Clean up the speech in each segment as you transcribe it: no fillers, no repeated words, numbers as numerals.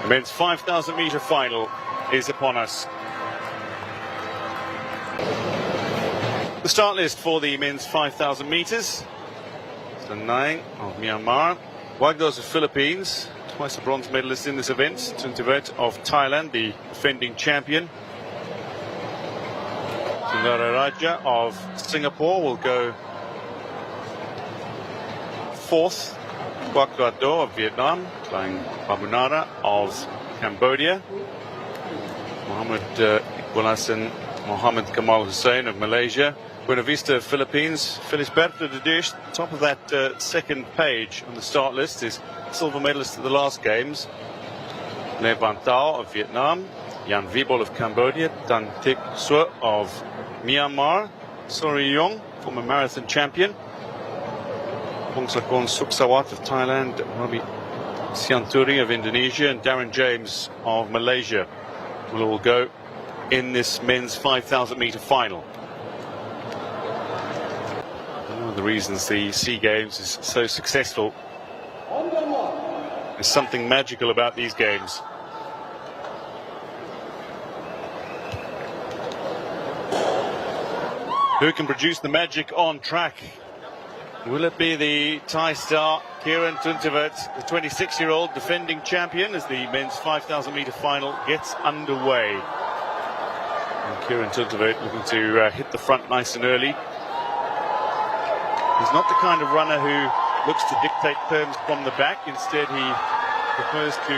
The men's 5,000 meter final is upon us. The start list for the men's 5,000 meters. Nang of Myanmar, Wagdos of Philippines, twice a bronze medalist in this event. Tuntivate of Thailand, the defending champion. Raja of Singapore will go fourth. Quac Do of Vietnam, playing Babunara of Cambodia. Mohammed Iqbal Mohammed Kamal Hussein of Malaysia. Buena Vista of Philippines. Felisberto de Deus, top of that second page on the start list, is silver medalist at the last games. Le Van Thao of Vietnam. Jan Vibol of Cambodia. Tan Tik Suo of Myanmar. Sori Yong, former marathon champion. Pongsakon Suksawat of Thailand. Rabi Sianturi of Indonesia. And Darren James of Malaysia will all go in this men's 5,000 meter final. One of the reasons the SEA Games is so successful, there's something magical about these games. Who can produce the magic on track? Will it be the Thai star Kieran Tuntivate, the 26-year-old defending champion, as the men's 5,000 meter final gets underway? And Kieran Tuntivate looking to hit the front nice and early. He's not the kind of runner who looks to dictate terms from the back. Instead, he prefers to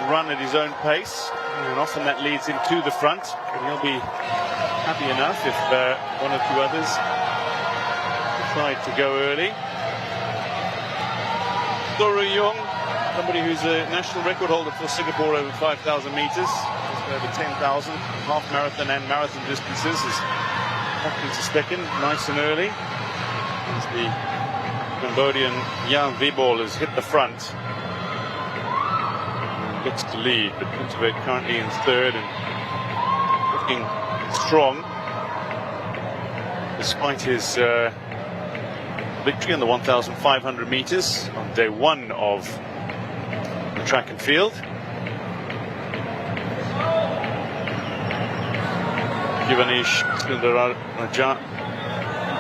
run at his own pace, and often that leads him to the front. And he'll be happy enough if one or two others decide to go early. Doru Yong, somebody who's a national record holder for Singapore over 5,000 meters, just over 10,000 half marathon and marathon distances, is back into second, nice and early. As the Cambodian Jan Vibol has hit the front, and looks to lead, but Tuntivate currently in third and looking strong despite his victory on the 1,500 meters on day one of the track and field. Givanish Raja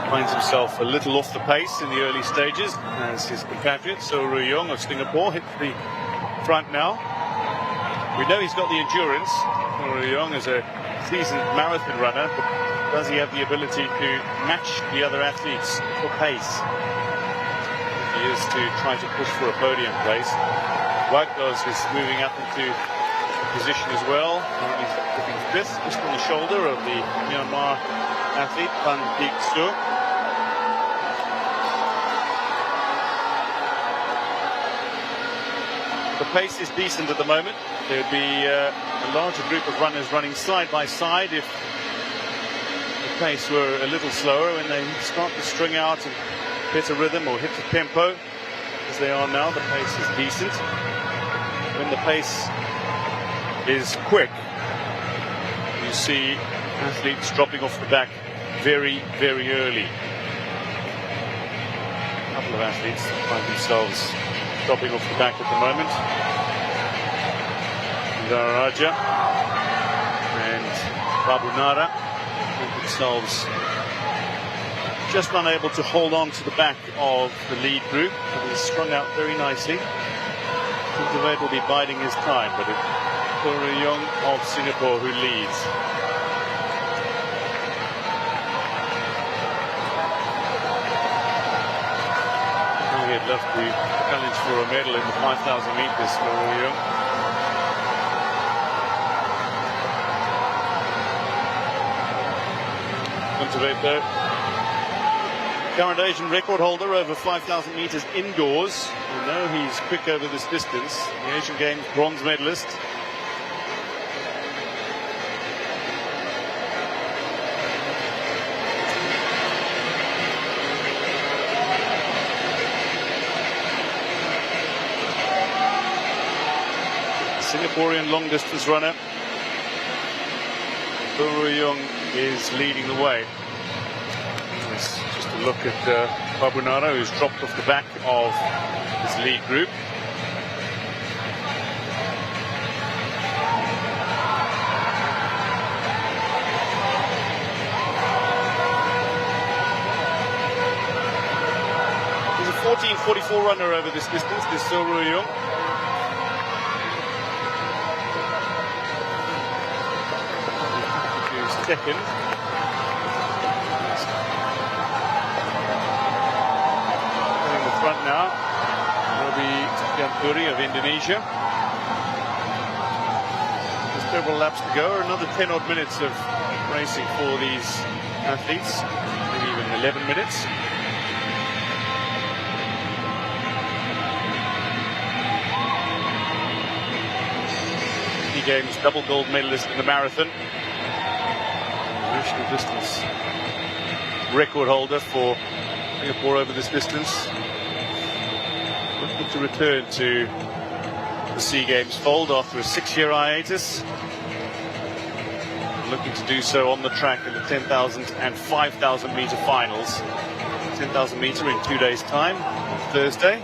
finds himself a little off the pace in the early stages as his compatriot So Ruyong of Singapore hits the front now. We know he's got the endurance. So Ruyong is a seasoned marathon runner, but does he have the ability to match the other athletes for pace? He is to try to push for a podium place. Wagdos is moving up into position as well. He's looking fifth, just on the shoulder of the Myanmar athlete, Tan Tik Suo. The pace is decent at the moment. There would be a larger group of runners running side by side if the pace were a little slower. When they start to string out and hit a rhythm or hit a tempo, as they are now, the pace is decent. When the pace is quick, you see athletes dropping off the back very, very early. A couple of athletes find themselves dropping off the back at the moment. Raja and Babunara find themselves just unable to hold on to the back of the lead group. It is strung out very nicely. Tuntivate will be biding his time, but it's Doru Yong of Singapore who leads. He'd love to challenge for a medal in the 5,000 meters for Rio. Tuntivate, though, current Asian record holder over 5,000 meters indoors. We know he's quick over this distance. The Asian Games bronze medalist. Singaporean long distance runner Doru Yong is leading the way. Let's just a look at Babunara, who's dropped off the back of his lead group. 14:44 runner over this distance, this Ruyong. Second. In the front now will be Ganturi of Indonesia. There's several laps to go, another 10 odd minutes of racing for these athletes, maybe even 11 minutes. SEA Games double gold medalist in the marathon. National distance record holder for Singapore over this distance. Looking to return to the SEA Games fold after a 6-year hiatus. Looking to do so on the track in the 10,000 and 5,000 meter finals. 10,000 meter in 2 days' time, Thursday.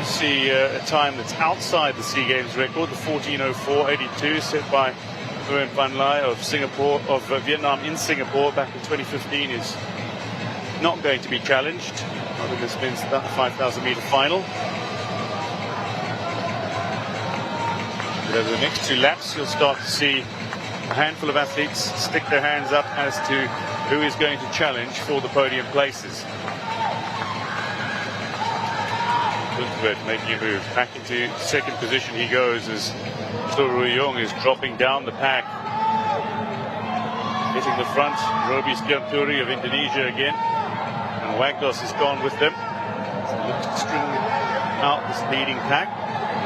See a time that's outside the SEA Games record, the 14:04.82 set by Nguyen Van Lai of Singapore, of Vietnam in Singapore back in 2015 is not going to be challenged. Other than this means that 5,000 meter final. But over the next 2 laps, you'll start to see a handful of athletes stick their hands up as to who is going to challenge for the podium places. Tuntivate making a move back into second position. He goes as Ruyong is dropping down the pack, hitting the front. Robi Ganturi of Indonesia again, and Wagdos is gone with them. So looks to string out this leading pack.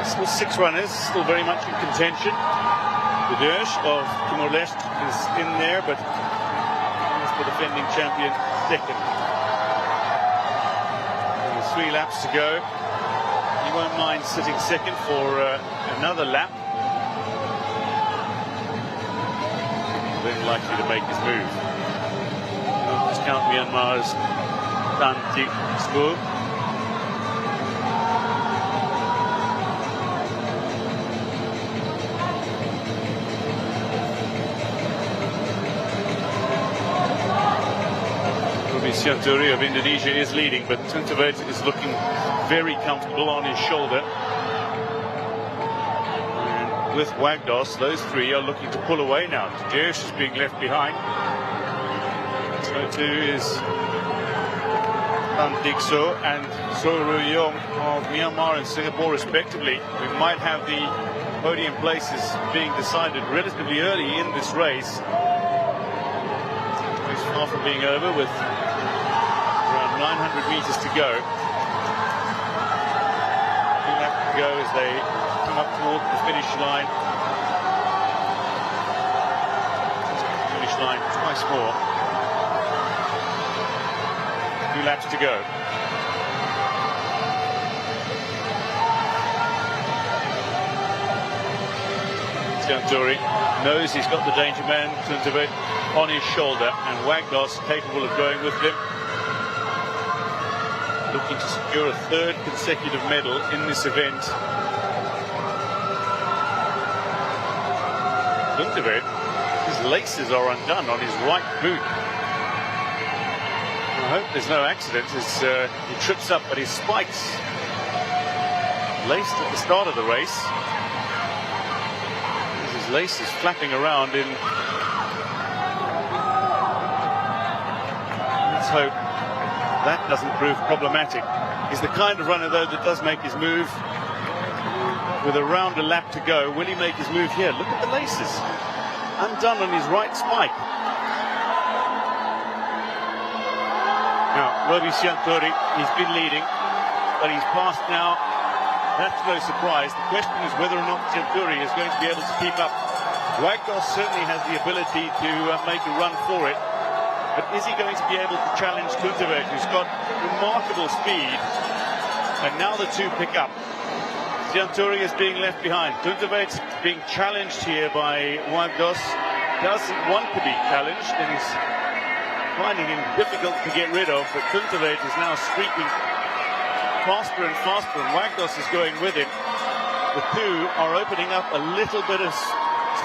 There's still 6 runners, still very much in contention. The Dersh of Timor-Leste is in there, but he's the defending champion second. And there's 3 laps to go. He won't mind sitting second for another lap. Then likely to make his move. Don't discount Myanmar's tuntivate. Ganturi of Indonesia is leading, but Tuntivate is looking very comfortable on his shoulder. And with Wagdos, those 3 are looking to pull away now. Dersh is being left behind. So too is Dixo and Ruyong of Myanmar and Singapore respectively. We might have the podium places being decided relatively early in this race. It's far from being over with 900 meters to go. 2 laps to go as they come up towards the finish line. Finish line twice more. 2 laps to go. Ganturi knows he's got the danger man Tuntivate on his shoulder, and Wagdos capable of going with him. Looking to secure a 3rd consecutive medal in this event. Tuntivate, his laces are undone on his right boot. I hope there's no accident as he trips up, but his spikes laced at the start of the race. His lace is flapping around in. Let's hope that doesn't prove problematic. He's the kind of runner, though, that does make his move. With around a lap to go, will he make his move here? Look at the laces. Undone on his right spike. Now, Robi Ganturi, he's been leading, but he's passed now. That's no surprise. The question is whether or not Ganturi is going to be able to keep up. Wagdos certainly has the ability to make a run for it. But is he going to be able to challenge Tuntivate, who's got remarkable speed? And now the 2 pick up. Ganturi is being left behind. Tuntivate being challenged here by Wagdos. Doesn't want to be challenged and is finding him difficult to get rid of. But Tuntivate is now streaking faster and faster, and Wagdos is going with him. The 2 are opening up a little bit of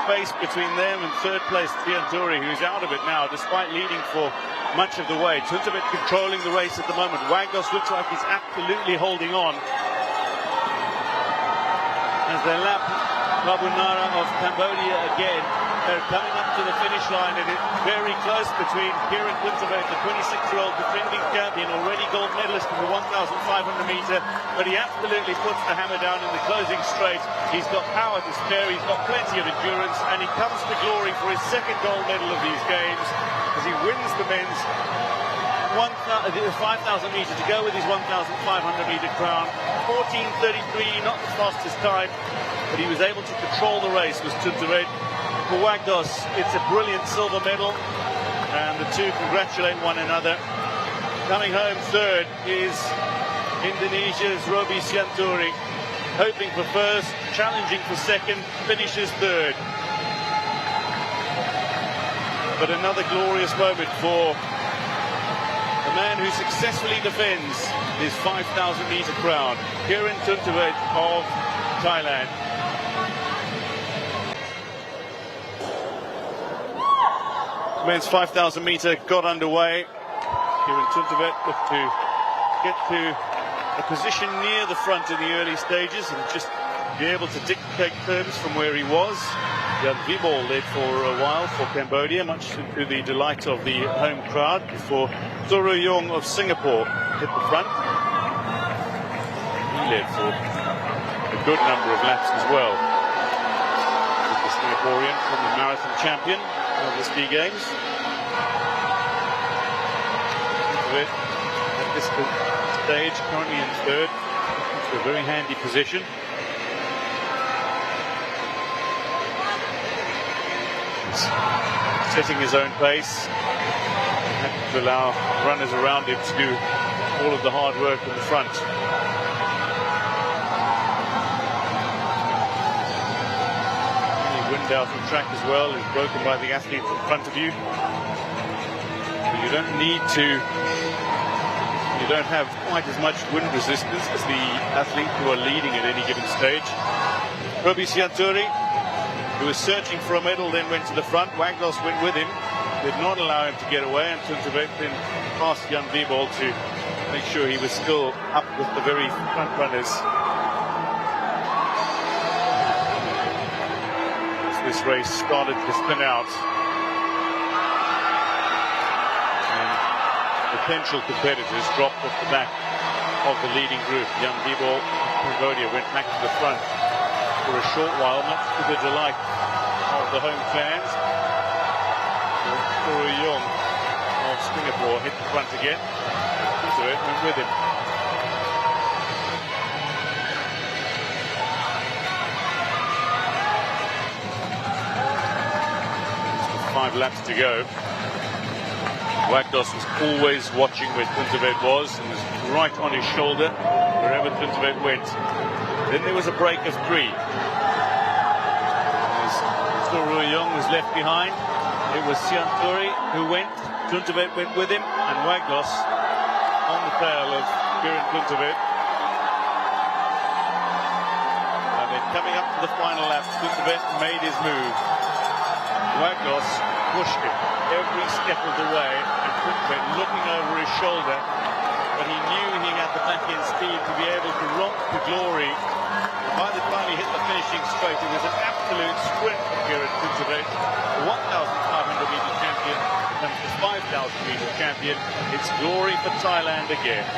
space between them and third place Tianturi, who's out of it now, despite leading for much of the way. Tuntivate controlling the race at the moment. Wagdos looks like he's absolutely holding on as they lap Babunara of Cambodia again. They're coming up to the finish line, and it's very close between Kieran, the 26-year-old defending champion, already gold medalist in the 1,500 meter, but he absolutely puts the hammer down in the closing straight. He's got power to spare, he's got plenty of endurance, and he comes to glory for his second gold medal of these games as he wins the men's 5,000 meter to go with his 1,500 meter crown. 14:33, not the fastest time, but he was able to control the race, was Tuntivate. For Wagdos, it's a brilliant silver medal, and the two congratulate one another. Coming home third is Indonesia's Roby Sianturi, hoping for first, challenging for second, finishes third. But another glorious moment for the man who successfully defends his 5,000 meter crown, Kieran Tuntivate of Thailand. Men's 5,000 meter got underway. Kieran Tuntivate looked to get to a position near the front in the early stages and just be able to dictate terms from where he was. Jan Vibol led for a while for Cambodia, much to the delight of the home crowd, before Suruyong of Singapore hit the front. He led for a good number of laps as well. With the Singaporean from the marathon champion of the Ski Games. At this stage, currently in third, it's a very handy position. He's setting his own pace, and to allow runners around him to do all of the hard work in the front. Wind out from track as well is broken by the athlete in front of you. But you don't need to, you don't have quite as much wind resistance as the athlete who are leading at any given stage. Roby Sianturi, who was searching for a medal, then went to the front. Wagdos went with him, did not allow him to get away, and Tuntivate then passed Jan Vibol to make sure he was still up with the very front runners. This race started to spin out, and potential competitors dropped off the back of the leading group. Jan Vibol of Cambodia went back to the front for a short while, much to the delight of the home fans. Suruyong of Singapore hit the front again. Tuntivate went with him. 5 laps to go. Wagdos was always watching where Tuntivate was and was right on his shoulder wherever Tuntivate went. Then there was a break of 3. As Suruyong was left behind, it was Sianturi who went, Tuntivate went with him, and Wagdos on the tail of Kieran Tuntivate. And then coming up to the final lap, Tuntivate made his move. Wagdos pushed him every step of the way, and Tuntivate looking over his shoulder, but he knew he had the back-end speed to be able to romp to glory. And by the time he hit the finishing straight, it was an absolute sprint for Kieran Tuntivate, the 1,500 meter champion and the 5,000 meter champion. It's glory for Thailand again.